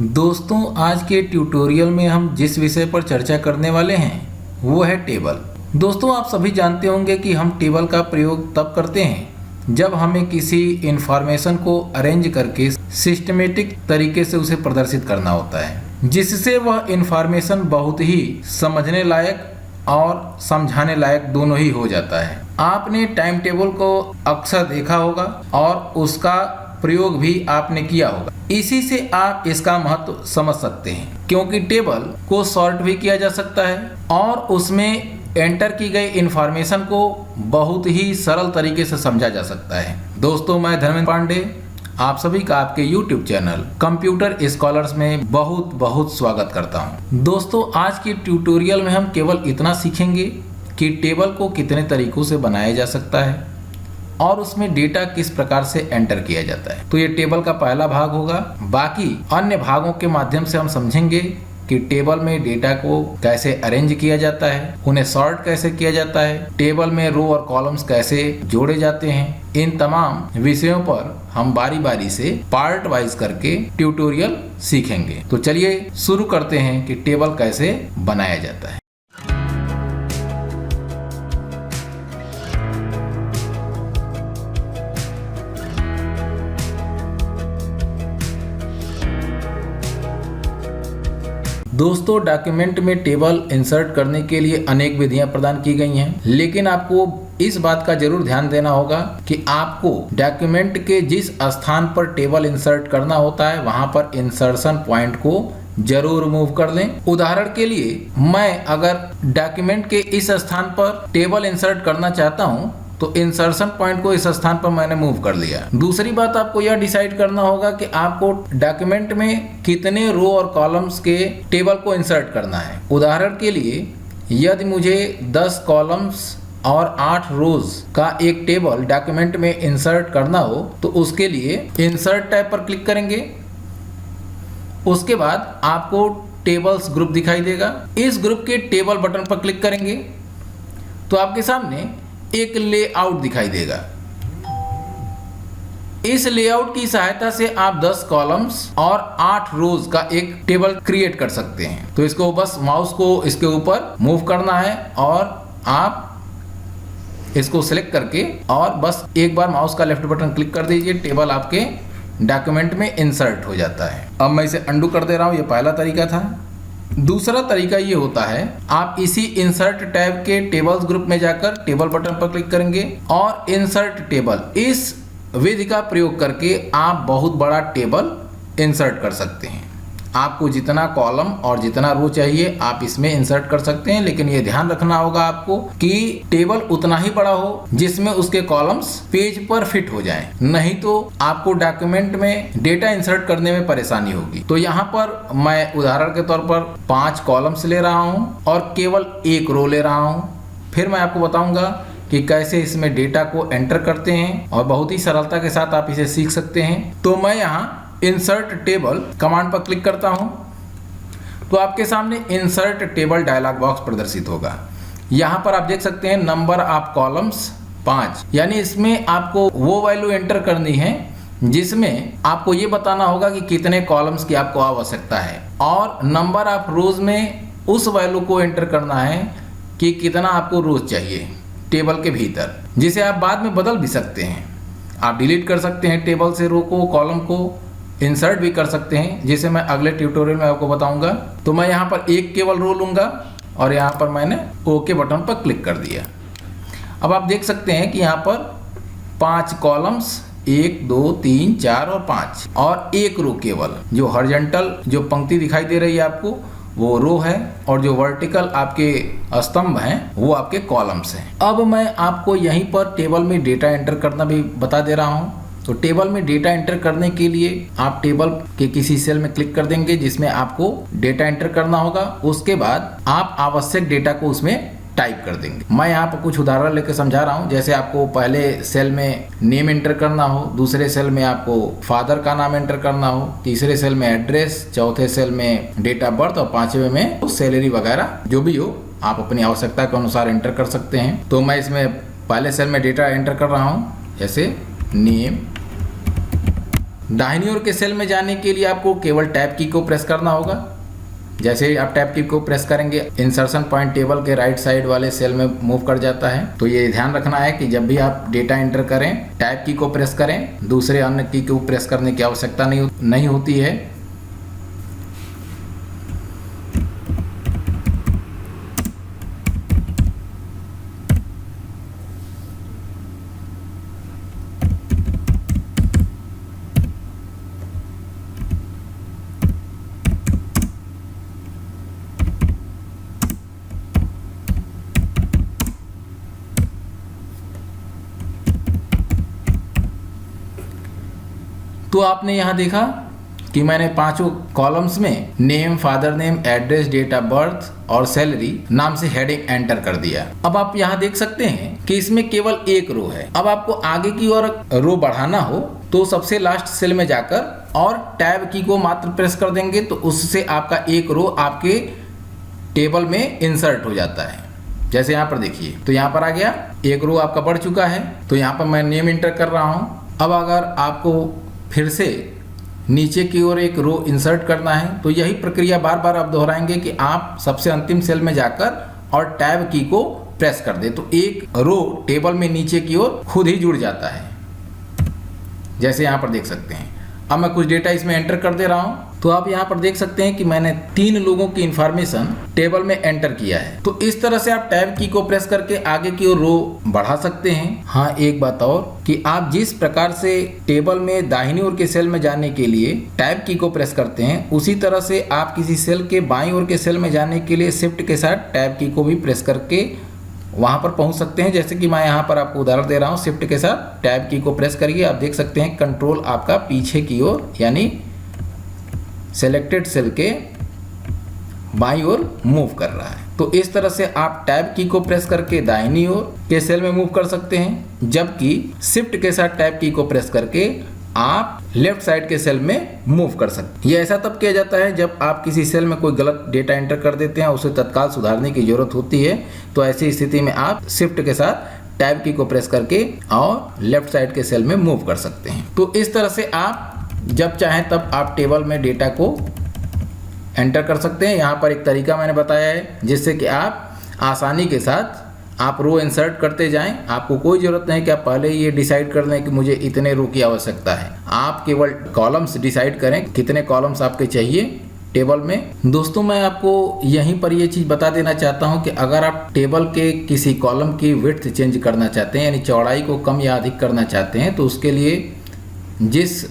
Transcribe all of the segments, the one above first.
दोस्तों, आज के ट्यूटोरियल में हम जिस विषय पर चर्चा करने वाले हैं वो है टेबल। दोस्तों, आप सभी जानते होंगे कि हम टेबल का प्रयोग तब करते हैं जब हमें किसी इंफॉर्मेशन को अरेंज करके सिस्टमेटिक तरीके से उसे प्रदर्शित करना होता है, जिससे वह इंफॉर्मेशन बहुत ही समझने लायक और समझाने लायक दोनों ही हो जाता है। आपने टाइम टेबल को अक्सर देखा होगा और उसका प्रयोग भी आपने किया होगा। इसी से आप इसका महत्व समझ सकते हैं, क्योंकि टेबल को सॉर्ट भी किया जा सकता है और उसमें एंटर की गई इंफॉर्मेशन को बहुत ही सरल तरीके से समझा जा सकता है। दोस्तों, मैं धर्मेंद्र पांडे आप सभी का आपके YouTube चैनल कंप्यूटर स्कॉलर्स में बहुत बहुत स्वागत करता हूं। दोस्तों, आज की ट्यूटोरियल में हम केवल इतना सीखेंगे कि टेबल को कितने तरीकों से बनाया जा सकता है और उसमें डेटा किस प्रकार से एंटर किया जाता है। तो ये टेबल का पहला भाग होगा। बाकी अन्य भागों के माध्यम से हम समझेंगे कि टेबल में डेटा को कैसे अरेंज किया जाता है, उन्हें सॉर्ट कैसे किया जाता है, टेबल में रो और कॉलम्स कैसे जोड़े जाते हैं। इन तमाम विषयों पर हम बारी बारी से पार्ट वाइज करके ट्यूटोरियल सीखेंगे। तो चलिए शुरू करते हैं कि टेबल कैसे बनाया जाता है। दोस्तों, डॉक्यूमेंट में टेबल इंसर्ट करने के लिए अनेक विधियां प्रदान की गई हैं, लेकिन आपको इस बात का जरूर ध्यान देना होगा कि आपको डॉक्यूमेंट के जिस स्थान पर टेबल इंसर्ट करना होता है वहां पर इंसर्शन पॉइंट को जरूर मूव कर लें। उदाहरण के लिए, मैं अगर डॉक्यूमेंट के इस स्थान पर टेबल इंसर्ट करना चाहता हूं तो इंसर्शन पॉइंट को इस स्थान पर मैंने मूव कर लिया। दूसरी बात, आपको यह डिसाइड करना होगा कि आपको डॉक्यूमेंट में कितने रो और कॉलम्स के टेबल को इंसर्ट करना है। उदाहरण के लिए, यदि मुझे 10 कॉलम्स और 8 रोज का एक टेबल डॉक्यूमेंट में इंसर्ट करना हो तो उसके लिए इंसर्ट टैब पर क्लिक करेंगे। उसके बाद आपको टेबल्स ग्रुप दिखाई देगा। इस ग्रुप के टेबल बटन पर क्लिक करेंगे तो आपके सामने एक लेआउट दिखाई देगा। इस लेआउट की सहायता से आप 10 कॉलम्स और 8 रोज का एक टेबल क्रिएट कर सकते हैं। तो इसको बस माउस को इसके ऊपर मूव करना है और आप इसको सिलेक्ट करके और बस एक बार माउस का लेफ्ट बटन क्लिक कर दीजिए, टेबल आपके डॉक्यूमेंट में इंसर्ट हो जाता है। अब मैं इसे अंडू कर दे रहा हूं। ये पहला तरीका था। दूसरा तरीका ये होता है, आप इसी इंसर्ट टैब के टेबल्स ग्रुप में जाकर टेबल बटन पर क्लिक करेंगे और इंसर्ट टेबल, इस विधि का प्रयोग करके आप बहुत बड़ा टेबल इंसर्ट कर सकते हैं। आपको जितना कॉलम और जितना रो चाहिए आप इसमें इंसर्ट कर सकते हैं, लेकिन ये ध्यान रखना होगा आपको कि टेबल उतना ही बड़ा हो जिसमें उसके कॉलम्स पेज पर फिट हो जाएं, नहीं तो आपको डॉक्यूमेंट में डेटा इंसर्ट करने में परेशानी होगी। तो यहाँ पर मैं उदाहरण के तौर पर 5 कॉलम्स ले रहा हूँ और केवल 1 रो ले रहा हूँ। फिर मैं आपको बताऊंगा कि कैसे इसमें डेटा को एंटर करते हैं और बहुत ही सरलता के साथ आप इसे सीख सकते हैं। तो मैं यहाँ इंसर्ट टेबल कमांड पर क्लिक करता हूं तो आपके सामने इंसर्ट टेबल डायलॉग बॉक्स प्रदर्शित होगा। यहां पर आप देख सकते हैं नंबर ऑफ कॉलम्स 5, यानी इसमें आपको वो वैल्यू एंटर करनी है जिसमें आपको ये बताना होगा कि कितने कॉलम्स की आपको आवश्यकता है, और नंबर ऑफ रोज में उस वैल्यू को एंटर करना है कि कितना आपको रोज चाहिए टेबल के भीतर, जिसे आप बाद में बदल भी सकते हैं। आप डिलीट कर सकते हैं टेबल से रो को, कॉलम को इंसर्ट भी कर सकते हैं, जिसे मैं अगले ट्यूटोरियल में आपको बताऊंगा। तो मैं यहाँ पर एक केवल रो लूंगा और यहाँ पर मैंने ओके बटन पर क्लिक कर दिया। अब आप देख सकते हैं कि यहाँ पर 5 कॉलम्स, 1 2 3 4 और 5 और 1 रो केवल। जो हॉरिजॉन्टल जो पंक्ति दिखाई दे रही है आपको वो रो है और जो वर्टिकल आपके स्तंभ हैं वो आपके कॉलम्स हैं। अब मैं आपको यहीं पर टेबल में डेटा एंटर करना भी बता दे रहा हूँ। तो टेबल में डेटा एंटर करने के लिए आप टेबल के किसी सेल में क्लिक कर देंगे जिसमें आपको डेटा एंटर करना होगा। उसके बाद आप आवश्यक डेटा को उसमें टाइप कर देंगे। मैं यहाँ पर कुछ उदाहरण लेकर समझा रहा हूँ। जैसे आपको पहले सेल में नेम एंटर करना हो, दूसरे सेल में आपको फादर का नाम एंटर करना हो, तीसरे सेल में एड्रेस, चौथे सेल में डेट ऑफ बर्थ और 5वें में सैलरी वगैरह जो भी हो आप अपनी आवश्यकता के अनुसार एंटर कर सकते हैं। तो मैं इसमें पहले सेल में डेटा एंटर कर रहा हूँ, जैसे नेम, दाहिनी ओर के सेल में जाने के लिए आपको केवल टैब की को प्रेस करना होगा। जैसे ही आप टैब की को प्रेस करेंगे इंसर्शन पॉइंट टेबल के राइट साइड वाले सेल में मूव कर जाता है। तो ये ध्यान रखना है कि जब भी आप डेटा एंटर करें टैब की को प्रेस करें, दूसरे अन्य की को प्रेस करने की आवश्यकता नहीं होती है। तो आपने यहाँ देखा कि मैंने पांचों कॉलम्स में name, father name, address, date of birth और सैलरी नाम से हेडिंग एंटर कर दिया। अब आप यहाँ देख सकते हैं कि इसमें केवल एक रो है। अब आपको आगे की ओर रो बढ़ाना हो तो सबसे लास्ट सेल में जाकर और टैब की को मात्र प्रेस कर देंगे तो उससे आपका एक रो आपके टेबल में इंसर्ट हो जाता है। जैसे यहाँ पर देखिए, तो यहाँ पर आ गया, एक रो आपका बढ़ चुका है। तो यहाँ पर मैं नेम इंटर कर रहा हूँ। अब अगर आपको फिर से नीचे की ओर एक रो इंसर्ट करना है तो यही प्रक्रिया बार बार आप दोहराएंगे कि आप सबसे अंतिम सेल में जाकर और टैब की को प्रेस कर दे तो एक रो टेबल में नीचे की ओर खुद ही जुड़ जाता है। जैसे यहाँ पर देख सकते हैं। अब मैं कुछ डेटा इसमें एंटर कर दे रहा हूँ। तो आप यहाँ पर देख सकते हैं कि मैंने 3 लोगों की इंफॉर्मेशन टेबल में एंटर किया है। तो इस तरह से आप टैब की को प्रेस करके आगे की ओर रो बढ़ा सकते हैं। हाँ, एक बात और कि आप जिस प्रकार से टेबल में दाहिनी ओर के सेल में जाने के लिए टैब की को प्रेस करते हैं उसी तरह से आप किसी सेल के बाईं ओर के सेल में जाने के लिए शिफ्ट के साथ टैब की को भी प्रेस करके वहां पर पहुंच सकते हैं। जैसे कि मैं यहाँ पर आपको उदाहरण दे रहा हूँ, शिफ्ट के साथ टैब की को प्रेस करिए, आप देख सकते हैं कंट्रोल आपका पीछे की ओर यानी सेलेक्टेड सेल के बाईं ओर मूव कर रहा है। तो इस तरह से आप टैब की को प्रेस करके दाहिनी ओर के सेल में मूव कर सकते हैं, जबकि शिफ्ट के साथ टैब की को प्रेस करके आप लेफ्ट साइड के सेल में मूव कर सकते हैं। ये ऐसा तब किया जाता है जब आप किसी सेल में कोई गलत डेटा एंटर कर देते हैं, उसे तत्काल सुधारने की जरूरत होती है। तो ऐसी स्थिति में आप शिफ्ट के साथ टैब की को प्रेस करके और लेफ्ट साइड के सेल में मूव कर सकते हैं। तो इस तरह से आप जब चाहें तब आप टेबल में डेटा को एंटर कर सकते हैं। यहाँ पर एक तरीका मैंने बताया है जिससे कि आप आसानी के साथ आप रो इंसर्ट करते जाएं। आपको कोई ज़रूरत नहीं कि आप पहले ये डिसाइड कर लें कि मुझे इतने रो की आवश्यकता है। आप केवल कॉलम्स डिसाइड करें कितने कॉलम्स आपके चाहिए टेबल में। दोस्तों, मैं आपको यहीं पर ये चीज़ बता देना चाहता हूँ कि अगर आप टेबल के किसी कॉलम की विड्थ चेंज करना चाहते हैं यानी चौड़ाई को कम या अधिक करना चाहते हैं तो उसके लिए जिस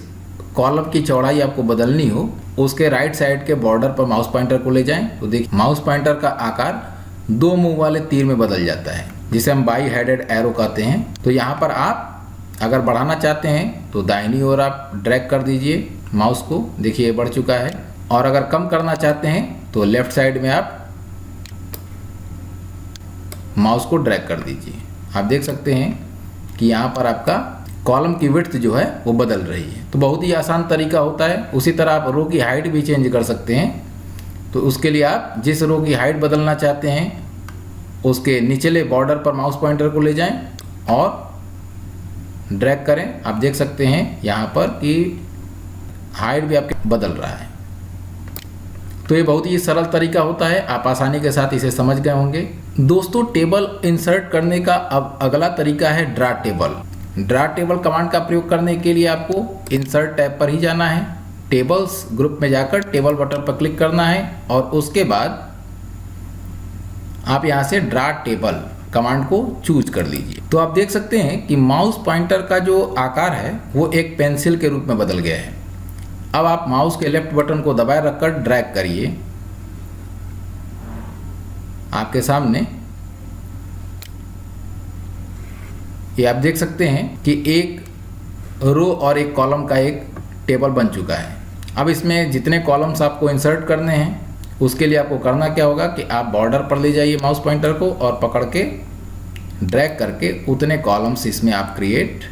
कॉलम की चौड़ाई आपको बदलनी हो उसके राइट साइड के बॉर्डर पर माउस पॉइंटर को ले जाएं तो देखिए माउस पॉइंटर का आकार 2 मुंह वाले तीर में बदल जाता है जिसे हम बाई हेडेड एरो कहते हैं। तो यहाँ पर आप अगर बढ़ाना चाहते हैं तो दाहिनी ओर आप ड्रैग कर दीजिए माउस को, देखिए ये बढ़ चुका है। और अगर कम करना चाहते हैं तो लेफ्ट साइड में आप माउस को ड्रैग कर दीजिए। आप देख सकते हैं कि यहाँ पर आपका कॉलम की विड्थ जो है वो बदल रही है। तो बहुत ही आसान तरीका होता है। उसी तरह आप रो की हाइट भी चेंज कर सकते हैं। तो उसके लिए आप जिस रो की हाइट बदलना चाहते हैं उसके निचले बॉर्डर पर माउस पॉइंटर को ले जाएं और ड्रैग करें। आप देख सकते हैं यहाँ पर कि हाइट भी आपके बदल रहा है। तो ये बहुत ही सरल तरीका होता है, आप आसानी के साथ इसे समझ गए होंगे। दोस्तों, टेबल इंसर्ट करने का अब अगला तरीका है draw table. Draw table command का प्रयोग करने के लिए आपको इंसर्ट टैब पर ही जाना है, टेबल्स ग्रुप में जाकर टेबल बटन पर क्लिक करना है और उसके बाद आप यहाँ से ड्रा टेबल कमांड को चूज कर लीजिए। तो आप देख सकते हैं कि माउस पॉइंटर का जो आकार है वो एक पेंसिल के रूप में बदल गया है। अब आप माउस के लेफ्ट बटन को दबाए रखकर ड्रैग करिए। आपके सामने ये आप देख सकते हैं कि एक रो और एक कॉलम का एक टेबल बन चुका है। अब इसमें जितने कॉलम्स आपको इंसर्ट करने हैं उसके लिए आपको करना क्या होगा कि आप बॉर्डर पर ले जाइए माउस पॉइंटर को और पकड़ के ड्रैग करके उतने कॉलम्स इसमें आप क्रिएट,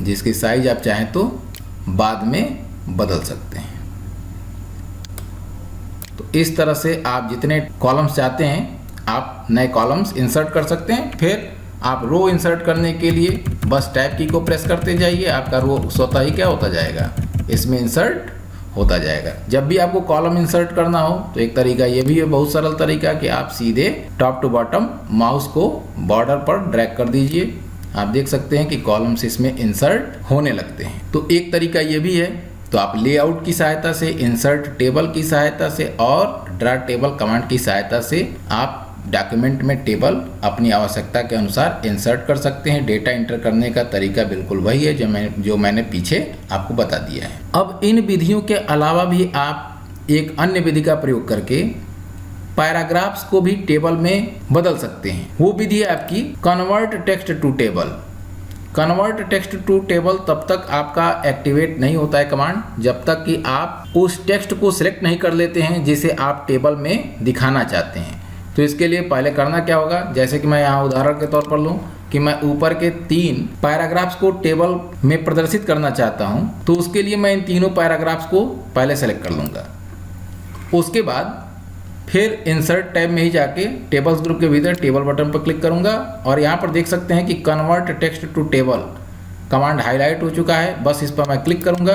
जिसकी साइज आप चाहें तो बाद में बदल सकते हैं। तो इस तरह से आप जितने कॉलम्स चाहते हैं आप नए कॉलम्स इंसर्ट कर सकते हैं। फिर आप रो इंसर्ट करने के लिए बस टैब की को प्रेस करते जाइए, आपका रो स्वतः ही क्या होता जाएगा, इसमें इंसर्ट होता जाएगा। जब भी आपको कॉलम इंसर्ट करना हो तो एक तरीका ये भी है, बहुत सरल तरीका, कि आप सीधे टॉप टू बॉटम माउस को बॉर्डर पर ड्रैग कर दीजिए। आप देख सकते हैं कि कॉलम्स इसमें इंसर्ट होने लगते हैं। तो एक तरीका ये भी है। तो आप लेआउट की सहायता से, इंसर्ट टेबल की सहायता से और ड्रा टेबल कमांड की सहायता से आप डॉक्यूमेंट में टेबल अपनी आवश्यकता के अनुसार इंसर्ट कर सकते हैं। डेटा इंटर करने का तरीका बिल्कुल वही है जो मैंने पीछे आपको बता दिया है। अब इन विधियों के अलावा भी आप एक अन्य विधि का प्रयोग करके पैराग्राफ्स को भी टेबल में बदल सकते हैं। वो विधि है आपकी convert text to table. Convert text to table तब तक आपका एक्टिवेट नहीं होता है कमांड, जब तक कि आप उस टेक्स्ट को सिलेक्ट नहीं कर लेते हैं जिसे आप टेबल में दिखाना चाहते हैं। तो इसके लिए पहले करना क्या होगा, जैसे कि मैं यहाँ उदाहरण के तौर पर लूँ कि मैं ऊपर के 3 पैराग्राफ्स को टेबल में प्रदर्शित करना चाहता हूँ, तो उसके लिए मैं इन तीनों पैराग्राफ्स को पहले सेलेक्ट कर लूँगा। उसके बाद फिर इंसर्ट टैब में ही जाके टेबल्स ग्रुप के भीतर टेबल बटन पर क्लिक करूँगा और यहाँ पर देख सकते हैं कि convert text to table command highlight हो चुका है। बस इस पर मैं क्लिक करूँगा।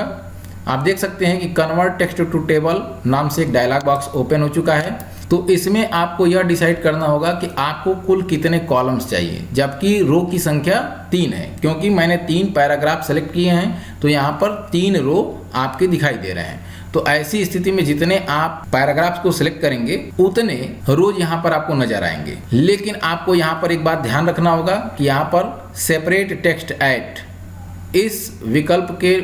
आप देख सकते हैं कि कन्वर्ट टेक्स्ट टू टेबल नाम से एक डायलॉग बॉक्स ओपन हो चुका है। तो इसमें आपको यह डिसाइड करना होगा कि आपको कुल कितने कॉलम्स चाहिए, जबकि रो की संख्या 3 है। क्योंकि मैंने 3 पैराग्राफ सेलेक्ट किए हैं तो यहाँ पर 3 रो आपके दिखाई दे रहे हैं। तो ऐसी स्थिति में जितने आप पैराग्राफ्स को सिलेक्ट करेंगे उतने रोज यहाँ पर आपको नजर आएंगे। लेकिन आपको यहाँ पर एक बात ध्यान रखना होगा कि यहाँ पर सेपरेट टेक्स्ट एट, इस विकल्प के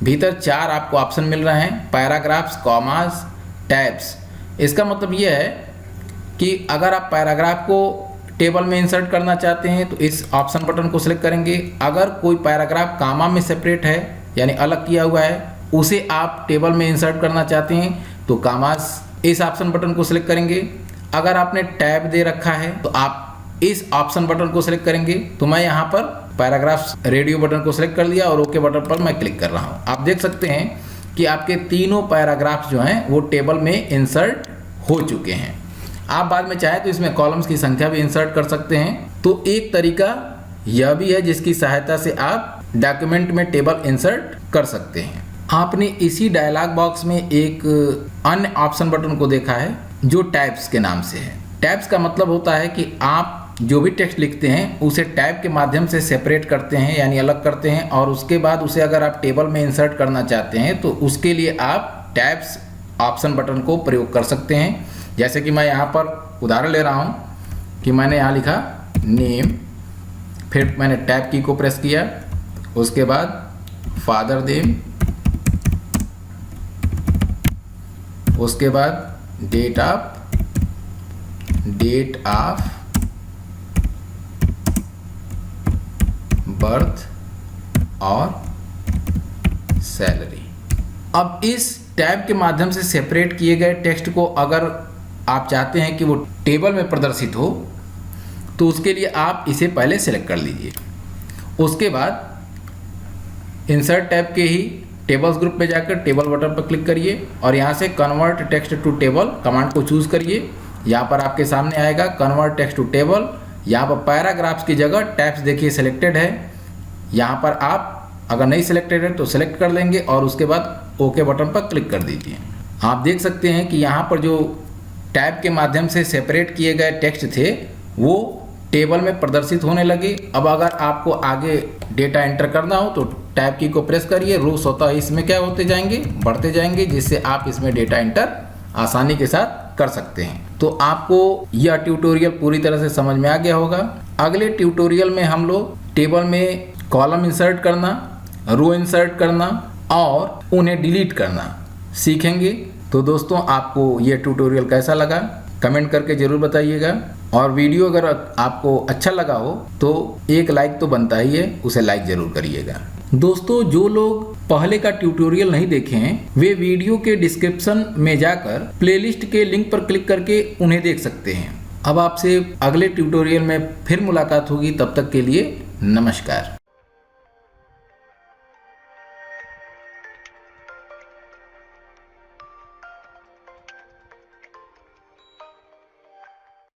भीतर 4 आपको ऑप्शन मिल रहे हैं, पैराग्राफ्स, कॉमास, टैब्स। इसका मतलब यह है कि अगर आप पैराग्राफ को टेबल में इंसर्ट करना चाहते हैं तो इस ऑप्शन बटन को सिलेक्ट करेंगे। अगर कोई पैराग्राफ कामा में सेपरेट है यानी अलग किया हुआ है, उसे आप टेबल में इंसर्ट करना चाहते हैं तो कामास इस ऑप्शन बटन को सिलेक्ट करेंगे। अगर आपने टैब दे रखा है तो आप इस ऑप्शन बटन को सिलेक्ट करेंगे। तो मैं यहाँ पर पैराग्राफ्स रेडियो बटन को सिलेक्ट कर लिया और ओके बटन पर मैं क्लिक कर रहा हूँ। आप देख सकते हैं कि आपके तीनों पैराग्राफ्स जो हैं वो टेबल में इंसर्ट हो चुके हैं। आप बाद में चाहे तो इसमें कॉलम्स की संख्या भी इंसर्ट कर सकते हैं। तो एक तरीका यह भी है जिसकी सहायता से आप डॉक्यूमेंट में टेबल इंसर्ट कर सकते हैं। आपने इसी डायलॉग बॉक्स में एक अन्य ऑप्शन बटन को देखा है जो टैब्स के नाम से है। टैब्स का मतलब होता है कि आप जो भी टेक्स्ट लिखते हैं उसे टैब के माध्यम से सेपरेट करते हैं यानी अलग करते हैं, और उसके बाद उसे अगर आप टेबल में इंसर्ट करना चाहते हैं तो उसके लिए आप टैब्स ऑप्शन बटन को प्रयोग कर सकते हैं। जैसे कि मैं यहाँ पर उदाहरण ले रहा हूँ कि मैंने यहाँ लिखा नेम, फिर मैंने टैब की को प्रेस किया, उसके बाद फादर नेम, उसके बाद डेट ऑफ बर्थ और सैलरी। अब इस टैब के माध्यम से सेपरेट किए गए टेक्स्ट को अगर आप चाहते हैं कि वो टेबल में प्रदर्शित हो तो उसके लिए आप इसे पहले सेलेक्ट कर लीजिए। उसके बाद इंसर्ट टैब के ही टेबल्स ग्रुप पे जाकर टेबल बटन पर क्लिक करिए और यहाँ से convert text to table command को चूज करिए। यहाँ पर आपके सामने आएगा कन्वर्ट टेक्स्ट टू टेबल। यहाँ पर पैराग्राफ्स की जगह टैब्स देखिए सिलेक्टेड है। यहाँ पर आप अगर नहीं सिलेक्टेड है तो सिलेक्ट कर लेंगे और उसके बाद ओके बटन पर क्लिक कर दीजिए। आप देख सकते हैं कि यहाँ पर जो टैब के माध्यम से सेपरेट किए गए टेक्स्ट थे वो टेबल में प्रदर्शित होने लगे। अब अगर आपको आगे डेटा एंटर करना हो तो टैब की को प्रेस करिए, रो स्वतः इसमें क्या होते जाएंगे, बढ़ते जाएंगे, जिससे आप इसमें डेटा एंटर आसानी के साथ कर सकते हैं। तो आपको यह ट्यूटोरियल पूरी तरह से समझ में आ गया होगा। अगले ट्यूटोरियल में हम लोग टेबल में कॉलम इंसर्ट करना, रो इंसर्ट करना और उन्हें डिलीट करना सीखेंगे। तो दोस्तों आपको यह ट्यूटोरियल कैसा लगा कमेंट करके ज़रूर बताइएगा, और वीडियो अगर आपको अच्छा लगा हो तो एक लाइक तो बनता ही है, उसे लाइक ज़रूर करिएगा। दोस्तों जो लोग पहले का ट्यूटोरियल नहीं देखे हैं वे वीडियो के डिस्क्रिप्शन में जाकर प्लेलिस्ट के लिंक पर क्लिक करके उन्हें देख सकते हैं। अब आपसे अगले ट्यूटोरियल में फिर मुलाकात होगी, तब तक के लिए नमस्कार।